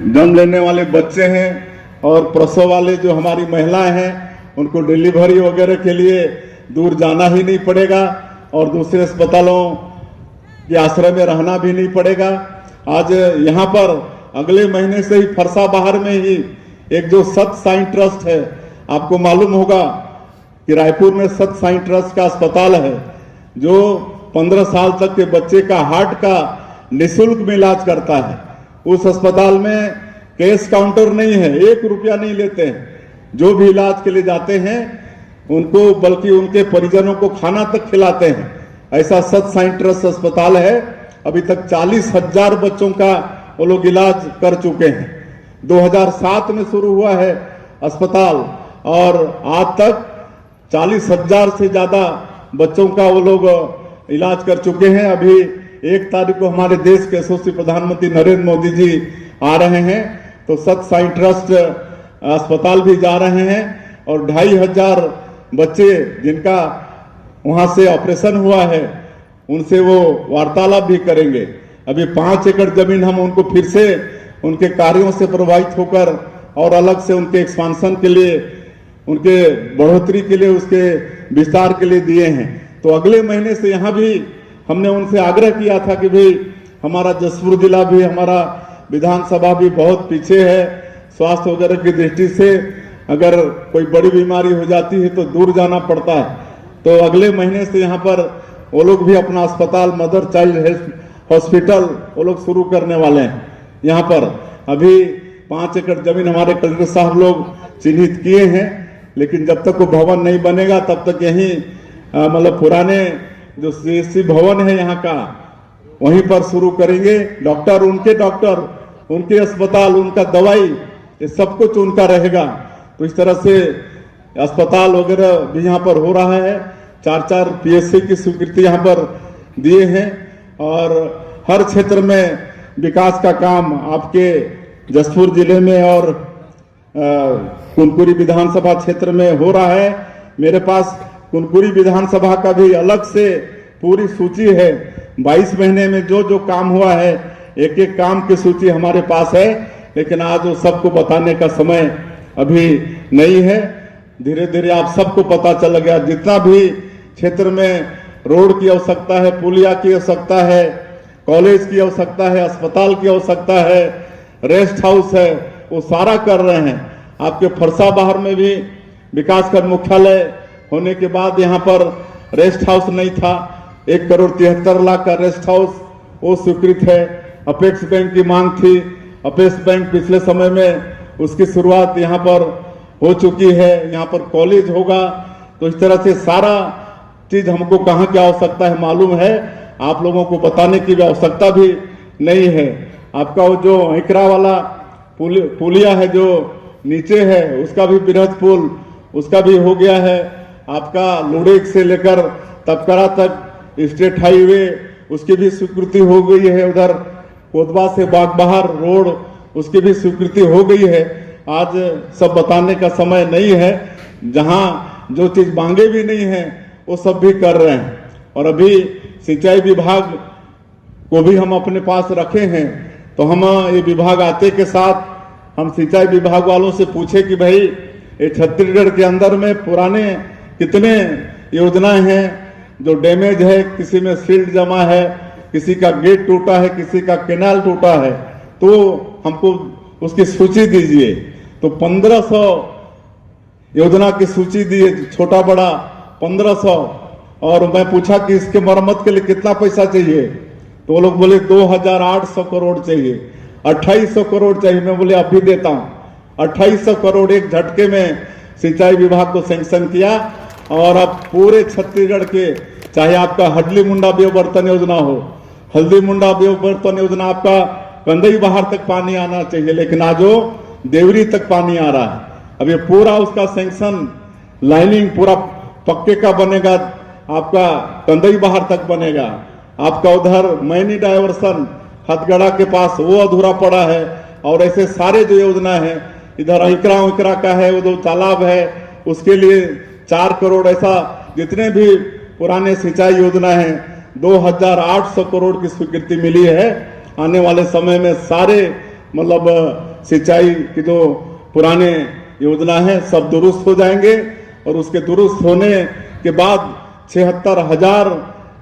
जन्म लेने वाले बच्चे हैं और प्रसव वाले जो हमारी महिलाएं हैं उनको डिलीवरी वगैरह के लिए दूर जाना ही नहीं पड़ेगा और दूसरे अस्पतालों के आश्रय में रहना भी नहीं पड़ेगा। आज यहाँ पर अगले महीने से ही फरसाबहार में ही एक जो सत साई ट्रस्ट है, आपको मालूम होगा कि रायपुर में सत साई ट्रस्ट का अस्पताल है जो 15 साल तक के बच्चे का हार्ट का निःशुल्क में इलाज करता है। उस अस्पताल में कैश काउंटर नहीं है, 1 रुपया नहीं लेते हैं। जो भी इलाज के लिए जाते हैं उनको बल्कि उनके परिजनों को खाना तक खिलाते हैं। ऐसा सत साई ट्रस्ट अस्पताल है। अभी तक 40,000 बच्चों का वो लोग इलाज कर चुके हैं। 2007 में शुरू हुआ है अस्पताल और आज तक 40,000 से ज्यादा बच्चों का वो लोग इलाज कर चुके हैं। अभी 1 तारीख को हमारे देश के यशस्वी प्रधानमंत्री नरेंद्र मोदी जी आ रहे हैं तो सत साई ट्रस्ट अस्पताल भी जा रहे हैं और 2,500 बच्चे जिनका वहां से ऑपरेशन हुआ है उनसे वो वार्तालाप भी करेंगे। अभी 5 एकड़ जमीन हम उनको फिर से उनके कार्यों से प्रभावित होकर और अलग से उनके एक्सपांशन के लिए, उनके बढ़ोतरी के लिए, उसके विस्तार के लिए दिए हैं। तो अगले महीने से यहाँ भी हमने उनसे आग्रह किया था कि भाई हमारा जसपुर जिला भी, हमारा विधानसभा भी बहुत पीछे है स्वास्थ्य वगैरह की दृष्टि से। अगर कोई बड़ी बीमारी हो जाती है तो दूर जाना पड़ता है। तो अगले महीने से यहाँ पर वो लोग भी अपना अस्पताल, मदर चाइल्ड हेल्थ हॉस्पिटल वो लोग शुरू करने वाले हैं। यहाँ पर अभी 5 एकड़ जमीन हमारे कलेक्टर साहब लोग चिन्हित किए हैं, लेकिन जब तक वो भवन नहीं बनेगा तब तक यही मतलब पुराने जो CSC भवन है यहाँ का वहीं पर शुरू करेंगे। डॉक्टर, उनके अस्पताल, उनका दवाई, ये सब कुछ उनका रहेगा। तो इस तरह से अस्पताल वगैरह भी यहाँ पर हो रहा है। 4 PSC की स्वीकृति यहाँ पर दिए हैं और हर क्षेत्र में विकास का काम आपके जसपुर जिले में और कुनकुरी विधानसभा क्षेत्र में हो रहा है। मेरे पास कुनकुरी विधानसभा का भी अलग से पूरी सूची है। 22 महीने में जो जो काम हुआ है, एक एक काम की सूची हमारे पास है, लेकिन आज वो सबको बताने का समय अभी नहीं है। धीरे धीरे आप सबको पता चल गया। जितना भी क्षेत्र में रोड की आवश्यकता है, पुलिया की आवश्यकता है, कॉलेज की आवश्यकता है, अस्पताल की आवश्यकता है, रेस्ट हाउस है, वो सारा कर रहे हैं। आपके फरसाबहार में भी विकासखंड मुख्यालय होने के बाद यहाँ पर रेस्ट हाउस नहीं था। 1,73,00,000 का रेस्ट हाउस वो स्वीकृत है। अपेक्स बैंक की मांग थी, अपेक्स बैंक पिछले समय में उसकी शुरुआत यहाँ पर हो चुकी है। यहाँ पर कॉलेज होगा। तो इस तरह से सारा चीज हमको कहाँ की आवश्यकता है मालूम है, आप लोगों को बताने की भी आवश्यकता भी नहीं है। आपका वो जो हिकरा वाला पुलिया है जो नीचे है, उसका भी बृहद पुल, उसका भी हो गया है। आपका लुड़ेक से लेकर तपकरा तक स्टेट हाईवे, उसकी भी स्वीकृति हो गई है। उधर कोतवा से बागबहार रोड, उसकी भी स्वीकृति हो गई है। आज सब बताने का समय नहीं है। जहां जो चीज मांगे भी नहीं है वो सब भी कर रहे हैं। और अभी सिंचाई विभाग को भी हम अपने पास रखे हैं। तो हम ये विभाग आते के साथ हम सिंचाई विभाग वालों से पूछे कि भाई ये छत्तीसगढ़ के अंदर में पुराने कितने योजनाएं हैं जो डैमेज है, किसी में सील्ड जमा है, किसी का गेट टूटा है, किसी का कैनाल टूटा है, तो हमको उसकी सूची दीजिए। तो 1500 योजना की सूची दी, छोटा बड़ा 1500। और मैं पूछा कि इसके मरम्मत के लिए कितना पैसा चाहिए, तो वो लोग बोले 2,800 करोड़ चाहिए, 2,800 करोड़ चाहिए। मैं बोले अभी देता हूँ। 2,800 करोड़ एक झटके में सिंचाई विभाग को सैंक्शन किया। और अब पूरे छत्तीसगढ़ के, चाहे आपका हडली मुंडा बेवबर्तन योजना हो, हल्दी मुंडा बेवबर्तन योजना, आपका कंदई बहार तक पानी आना चाहिए, लेकिन आज वो देवरी तक पानी आ रहा है। अब ये पूरा उसका सैंक्शन, लाइनिंग पूरा पक्के का बनेगा, आपका कंदई बहार तक बनेगा। आपका उधर मैनी डायवर्सन हथगढ़ा के पास वो अधूरा पड़ा है। और ऐसे सारे जो योजना है, इधर हिकरा का है, वो जो तालाब है उसके लिए 4 करोड़, ऐसा जितने भी पुराने सिंचाई योजना है 2,800 करोड़ की स्वीकृति मिली है। आने वाले समय में सारे मतलब सिंचाई की जो पुराने योजना है सब दुरुस्त हो जाएंगे और उसके दुरुस्त होने के बाद 76,000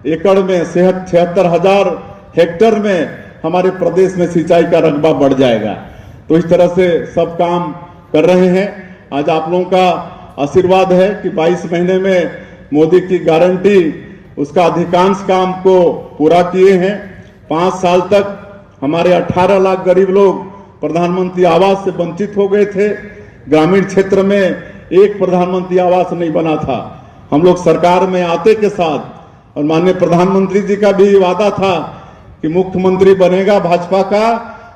एकड़ में 76,000 हेक्टेयर में हमारे प्रदेश में सिंचाई का रकबा बढ़ जाएगा। तो इस तरह से सब काम कर रहे हैं। आज आप लोगों का आशीर्वाद है कि 22 महीने में मोदी की गारंटी उसका अधिकांश काम को पूरा किए हैं। 5 साल तक हमारे 18 लाख गरीब लोग प्रधानमंत्री आवास से वंचित हो गए थे। ग्रामीण क्षेत्र में एक प्रधानमंत्री आवास नहीं बना था। हम लोग सरकार में आते के साथ और माननीय प्रधानमंत्री जी का भी वादा था कि मुख्यमंत्री बनेगा भाजपा का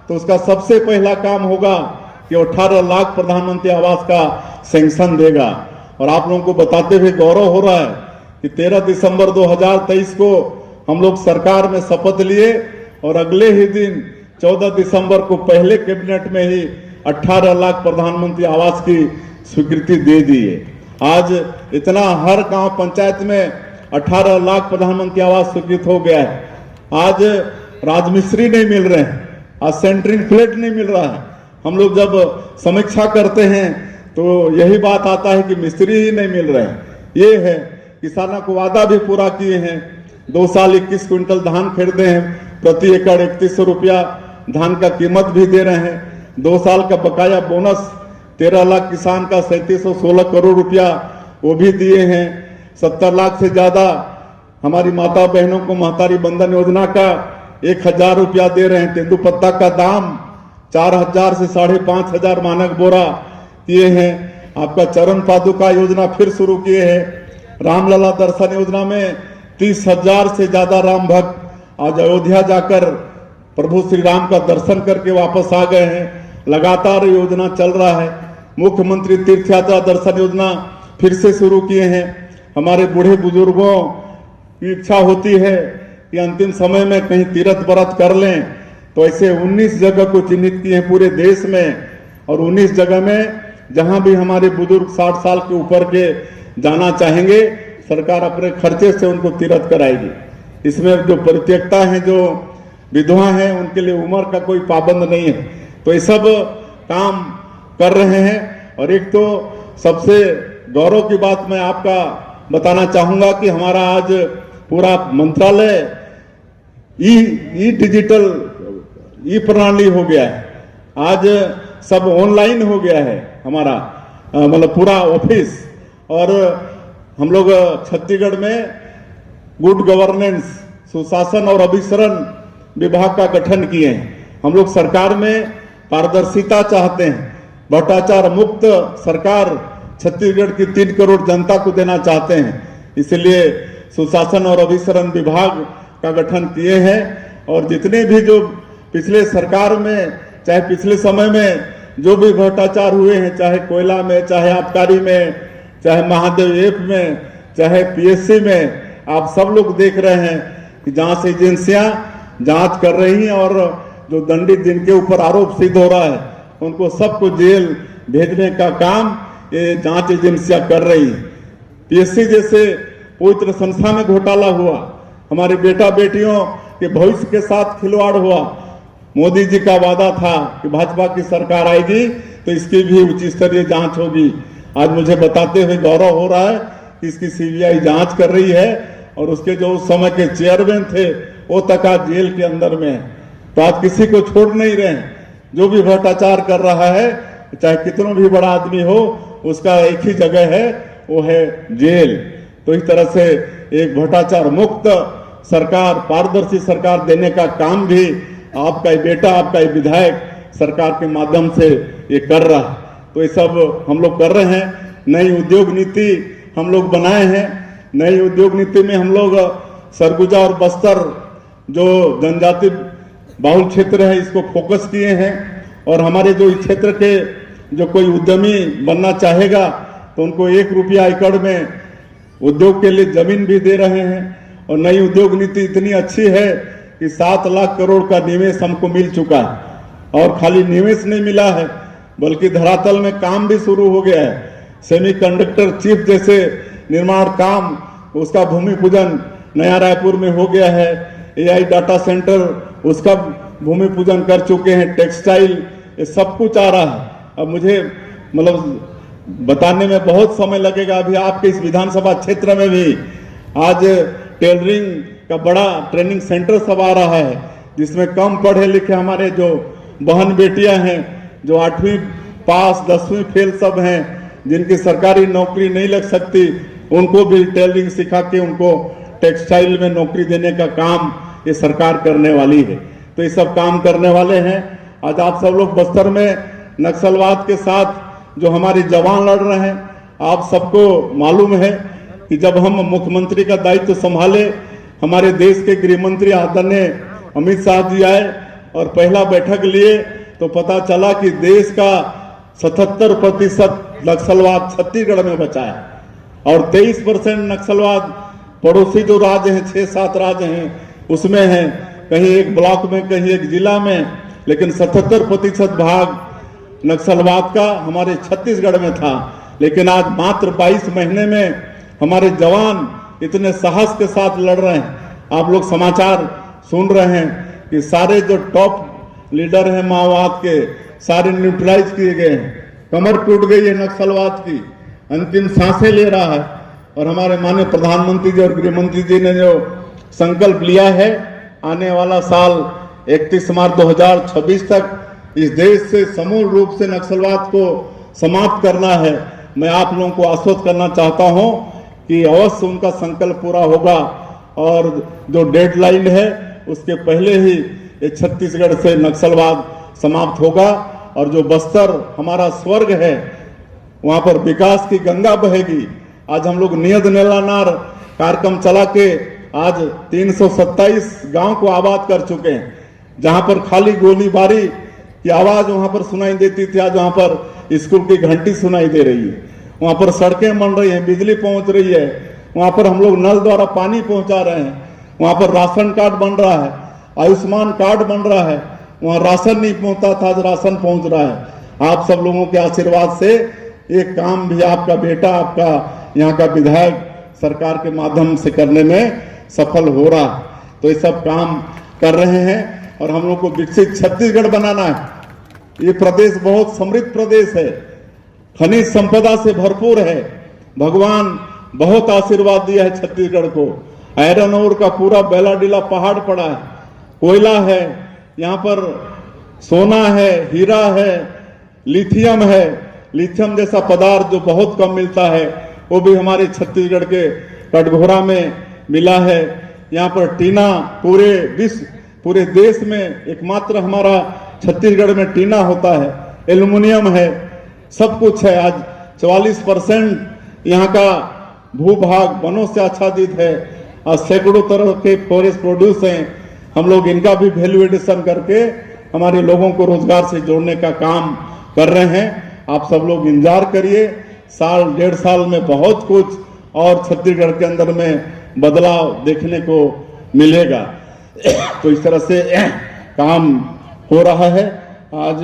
तो उसका सबसे पहला काम होगा कि 18 लाख प्रधानमंत्री आवास का सैंक्शन देगा। और आप लोगों को बताते हुए गौरव हो रहा है कि 13 दिसंबर 2023 को हम लोग सरकार में शपथ लिए और अगले ही दिन 14 दिसंबर को पहले कैबिनेट में ही 18 लाख प्रधानमंत्री आवास की स्वीकृति दे दी है। आज इतना हर गांव पंचायत में 18 लाख प्रधानमंत्री आवास स्वीकृत हो गया है। आज राजमिस्त्री नहीं मिल रहे हैं, आज सेंटरिंग फ्लैट नहीं मिल रहा है। हम लोग जब समीक्षा करते हैं तो यही बात आता है कि मिस्त्री ही नहीं मिल रहे हैं। ये है, किसानों को वादा भी पूरा किए हैं। 2 साल 21 क्विंटल धान खरीदे हैं, प्रति एकड़ 3100 रुपया धान का कीमत भी दे रहे हैं। 2 साल का बकाया बोनस 13 लाख किसान का 3716 करोड़ रुपया वो भी दिए हैं। 70 लाख से ज्यादा हमारी माता बहनों को महतारी बंधन योजना का 1000 रुपया दे रहे हैं। तेंदुपत्ता का दाम 4000 से 5500 मानक बोरा किए हैं। आपका चरण पादुका योजना फिर शुरू किए हैं। रामलला दर्शन योजना में 30,000 से ज्यादा राम भक्त आज अयोध्या जाकर प्रभु श्री राम का दर्शन करके वापस आ गए हैं। लगातार योजना चल रहा है। मुख्यमंत्री तीर्थ यात्रा दर्शन योजना फिर से शुरू किए हैं। हमारे बूढ़े बुजुर्गों की इच्छा होती है कि अंतिम समय में कहीं तीर्थ व्रत कर लें, तो ऐसे 19 जगह को चिन्हित किए हैं पूरे देश में। और 19 जगह में जहां भी हमारे बुजुर्ग 60 साल के ऊपर के जाना चाहेंगे, सरकार अपने खर्चे से उनको तीर्थ कराएगी। इसमें जो परित्यक्ता हैं, जो विधवा हैं, उनके लिए उम्र का कोई पाबंद नहीं है। तो ये सब काम कर रहे हैं। और एक तो सबसे गौरव की बात मैं आपका बताना चाहूंगा कि हमारा आज पूरा मंत्रालय ई डिजिटल ई प्रणाली हो गया है। आज सब ऑनलाइन हो गया है हमारा, मतलब पूरा ऑफिस। और हम लोग छत्तीसगढ़ में गुड गवर्नेंस, सुशासन और अभिसरण विभाग का गठन किए हैं। हम लोग सरकार में पारदर्शिता चाहते हैं। भ्रष्टाचार मुक्त सरकार छत्तीसगढ़ की 3 करोड़ जनता को देना चाहते हैं। इसलिए सुशासन और अभिसरण विभाग का गठन किए हैं। और जितने भी जो पिछले सरकार में, चाहे पिछले समय में जो भी भ्रष्टाचार हुए हैं, चाहे कोयला में, चाहे आबकारी में, चाहे महादेव ऐप में, चाहे पीएससी में, आप सब लोग देख रहे हैं कि जांच एजेंसियां जांच कर रही हैं। और जो दंडित जिनके ऊपर आरोप सिद्ध हो रहा है, उनको सबको जेल भेजने का काम ये जांच एजेंसियां कर रही है। पीएससी जैसे पवित्र संस्था में घोटाला हुआ, हमारे बेटा बेटियों के भविष्य के साथ खिलवाड़ हुआ। मोदी जी का वादा था कि भाजपा की सरकार आएगी तो इसकी भी उच्च स्तरीय जांच होगी। आज मुझे बताते हुए गौरव हो रहा है कि इसकी सीबीआई जांच कर रही है। और उसके जो उस समय के चेयरमैन थे वो तक आज जेल के अंदर में है। तो आज किसी को छोड़ नहीं रहे हैं। जो भी भ्रष्टाचार कर रहा है, चाहे कितना भी बड़ा आदमी हो, उसका एक ही जगह है, वो है जेल। तो इस तरह से एक भ्रष्टाचार मुक्त सरकार, पारदर्शी सरकार देने का काम भी आपका ये बेटा, आपका ये विधायक सरकार के माध्यम से ये कर रहा है। तो ये सब हम लोग कर रहे हैं। नई उद्योग नीति हम लोग बनाए हैं। नई उद्योग नीति में हम लोग सरगुजा और बस्तर जो जनजाति बाहुल क्षेत्र है, इसको फोकस किए हैं। और हमारे जो इस क्षेत्र के जो कोई उद्यमी बनना चाहेगा तो उनको 1 रुपया एकड़ में उद्योग के लिए जमीन भी दे रहे हैं। और नई उद्योग नीति इतनी अच्छी है कि 7 लाख करोड़ का निवेश हमको मिल चुका है। और खाली निवेश नहीं मिला है, बल्कि धरातल में काम भी शुरू हो गया है। सेमीकंडक्टर चिप जैसे निर्माण काम, उसका भूमि पूजन नया रायपुर में हो गया है। एआई डाटा सेंटर, उसका भूमि पूजन कर चुके हैं। टेक्सटाइल ये सब कुछ आ रहा है। अब मुझे मतलब बताने में बहुत समय लगेगा। अभी आपके इस विधानसभा क्षेत्र में भी आज टेलरिंग का बड़ा ट्रेनिंग सेंटर सब आ रहा है, जिसमें कम पढ़े लिखे हमारे जो बहन बेटियां हैं, जो 8वीं पास 10वीं फेल सब हैं, जिनकी सरकारी नौकरी नहीं लग सकती, उनको भी टेलरिंग सिखा के उनको टेक्सटाइल में नौकरी देने का काम ये सरकार करने वाली है। तो ये सब काम करने वाले हैं। आज आप सब लोग बस्तर में नक्सलवाद के साथ जो हमारे जवान लड़ रहे हैं, आप सबको मालूम है कि जब हम मुख्यमंत्री का दायित्व संभाले, हमारे देश के गृह मंत्री आदरणीय अमित शाह जी आए और पहला बैठक लिए, तो पता चला कि देश का 77% नक्सलवाद छत्तीसगढ़ में बचा है और 23% नक्सलवाद पड़ोसी जो राज्य हैं, 6-7 राज्य हैं, उसमें है, कहीं एक ब्लॉक में, कहीं एक जिला में, लेकिन 77% भाग नक्सलवाद का हमारे छत्तीसगढ़ में था। लेकिन आज मात्र 22 महीने में हमारे जवान इतने साहस के साथ लड़ रहे हैं। आप लोग समाचार सुन रहे हैं कि सारे जो टॉप लीडर हैं माओवाद के, सारे न्यूट्रलाइज किए गए हैं। कमर टूट गई है नक्सलवाद की, अंतिम सांसें ले रहा है। और हमारे माननीय प्रधानमंत्री जी और गृह मंत्री जी ने जो संकल्प लिया है, आने वाला साल 31 मार्च 2026 तक इस देश से समूल रूप से नक्सलवाद को समाप्त करना है। मैं आप लोगों को आश्वस्त करना चाहता हूं कि अवश्य उनका संकल्प पूरा होगा और जो डेडलाइन है उसके पहले ही ये छत्तीसगढ़ से नक्सलवाद समाप्त होगा। और जो बस्तर हमारा स्वर्ग है, वहां पर विकास की गंगा बहेगी। आज हम लोग नियत नेलानार कार्यक्रम चला के आज 327 गांव को आबाद कर चुके हैं। जहां पर खाली गोलीबारी की आवाज वहां पर सुनाई देती थी, आज वहां पर स्कूल की घंटी सुनाई दे रही है। वहां पर सड़कें बन रही हैं, बिजली पहुंच रही है, वहां पर हम लोग नल द्वारा पानी पहुंचा रहे हैं, वहां पर राशन कार्ड बन रहा है, आयुष्मान कार्ड बन रहा है। वहां राशन नहीं पहुंचता था, आज राशन पहुंच रहा है। आप सब लोगों के आशीर्वाद से एक काम भी आपका बेटा, आपका यहाँ का विधायक सरकार के माध्यम से करने में सफल हो रहा है। तो ये सब काम कर रहे हैं और हम लोग को विकसित छत्तीसगढ़ बनाना है। ये प्रदेश बहुत समृद्ध प्रदेश है, खनिज संपदा से भरपूर है। भगवान बहुत आशीर्वाद दिया है छत्तीसगढ़ को। आयरन ओर का पूरा बेलाडीला पहाड़ पड़ा है, कोयला है, यहाँ पर सोना है, हीरा है, लिथियम है। लिथियम जैसा पदार्थ जो बहुत कम मिलता है, वो भी हमारे छत्तीसगढ़ के कटघोरा में मिला है। यहाँ पर टीना पूरे विश्व, पूरे देश में एकमात्र हमारा छत्तीसगढ़ में टीना होता है, एल्युमिनियम है, सब कुछ है। आज 44% यहाँ का भूभाग वनों से आच्छादित है और सैकड़ों तरह के फॉरेस्ट प्रोड्यूस हैं। हम लोग इनका भी वैल्यू एडिशन करके हमारे लोगों को रोजगार से जोड़ने का काम कर रहे हैं। आप सब लोग इंतजार करिए, साल 1.5 साल में बहुत कुछ और छत्तीसगढ़ के अंदर में बदलाव देखने को मिलेगा। तो इस तरह से काम हो रहा है। आज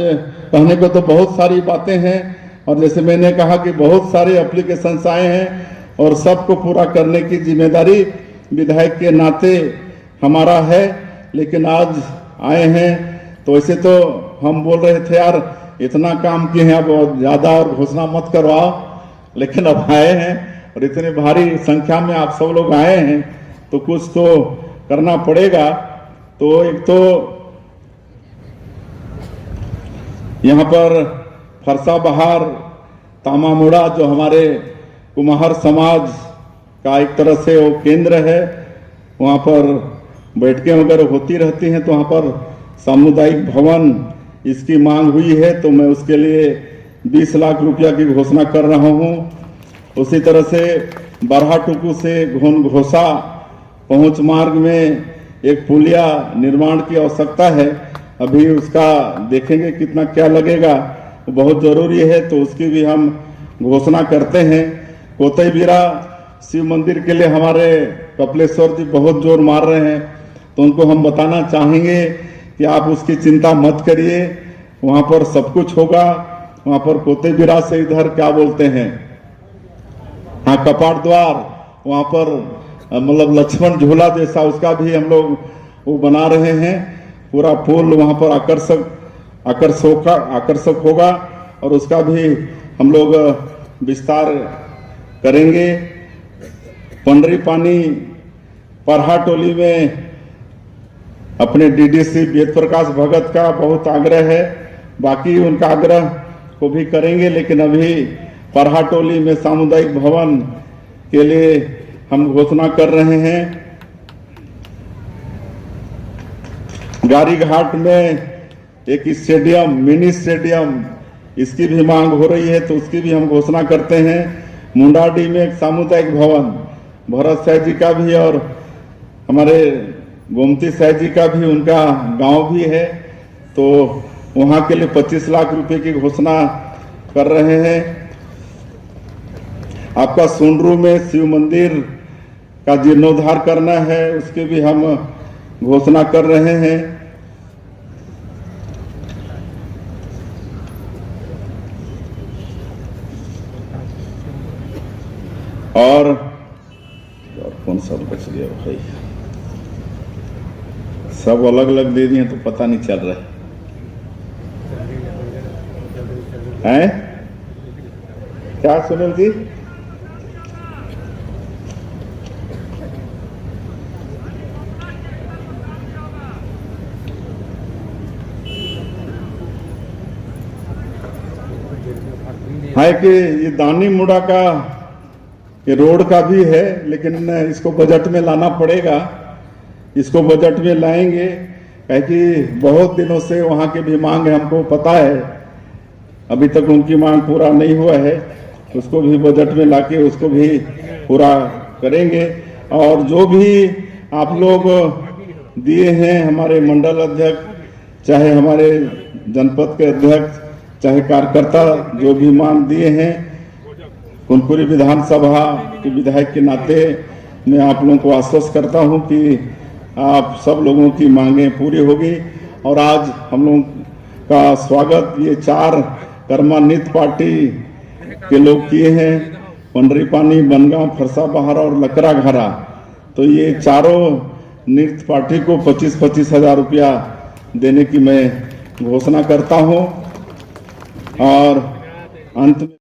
कहने को तो बहुत सारी बातें हैं और जैसे मैंने कहा कि बहुत सारे एप्लीकेशंस आए हैं और सबको पूरा करने की जिम्मेदारी विधायक के नाते हमारा है। लेकिन आज आए हैं तो ऐसे तो हम बोल रहे थे यार इतना काम किए हैं, अब ज़्यादा और घोषणा मत करवाओ, लेकिन अब आए हैं और इतने भारी संख्या में आप सब लोग आए हैं तो कुछ तो करना पड़ेगा। तो एक तो यहाँ पर फरसा बहार तामामुड़ा जो हमारे कुम्हार समाज का एक तरह से वो केंद्र है, वहाँ पर बैठकें वगैरह होती रहती हैं। तो वहाँ पर सामुदायिक भवन इसकी मांग हुई है, तो मैं उसके लिए 20 लाख रुपया की घोषणा कर रहा हूँ। उसी तरह से बरहाटुकू से घोसा पहुँच मार्ग में एक पुलिया निर्माण की आवश्यकता है। अभी उसका देखेंगे कितना क्या लगेगा, बहुत जरूरी है, तो उसकी भी हम घोषणा करते हैं। कोतईबीरा शिव मंदिर के लिए हमारे कपिलेश्वर जी बहुत जोर मार रहे हैं, तो उनको हम बताना चाहेंगे कि आप उसकी चिंता मत करिए, वहाँ पर सब कुछ होगा। वहाँ पर कोतईबीरा से इधर क्या बोलते हैं, हाँ कपाट द्वार, वहाँ पर मतलब लक्ष्मण झूला जैसा उसका भी हम लोग वो बना रहे हैं। पूरा पुल वहाँ पर आकर्षक आकर्षक होगा और उसका भी हम लोग विस्तार करेंगे। पंडरी पानी परहा टोली में अपने डीडीसी वेद प्रकाश भगत का बहुत आग्रह है, बाकी उनका आग्रह को भी करेंगे, लेकिन अभी परहा टोली में सामुदायिक भवन के लिए हम घोषणा कर रहे हैं। गारीघाट में एक स्टेडियम, मिनी स्टेडियम, इसकी भी मांग हो रही है, तो उसकी भी हम घोषणा करते हैं। मुंडाडी में एक सामुदायिक भवन, भरत साह जी का भी और हमारे गोमती साह जी का भी उनका गांव भी है, तो वहां के लिए 25 लाख रुपए की घोषणा कर रहे हैं। आपका सोनरू में शिव मंदिर का जीर्णोद्धार करना है, उसके भी हम घोषणा कर रहे हैं। और कौन सा बच गया भाई, सब अलग अलग दे दिए तो पता नहीं चल रहा है। क्या सुनील जी? है कि ये दानी मुड़ा का ये रोड का भी है, लेकिन इसको बजट में लाना पड़ेगा। इसको बजट में लाएंगे, क्योंकि बहुत दिनों से वहाँ की भी मांग है, हमको पता है, अभी तक उनकी मांग पूरा नहीं हुआ है। उसको भी बजट में लाके उसको भी पूरा करेंगे। और जो भी आप लोग दिए हैं, हमारे मंडल अध्यक्ष, चाहे हमारे जनपद के अध्यक्ष, चाहे कार्यकर्ता, जो भी मांग दिए हैं, कुनकुरी विधानसभा के विधायक के नाते मैं आप लोगों को आश्वस्त करता हूं कि आप सब लोगों की मांगें पूरी होगी। और आज हम लोगों का स्वागत ये 4 कर्मान्वित पार्टी के लोग किए हैं, पंडरी पानी, बनगांव, फरसा बहार और लकड़ा घरा। तो ये चारों नृत्य पार्टी को 25-25 हजार रुपया देने की मैं घोषणा करता हूं। और अंत में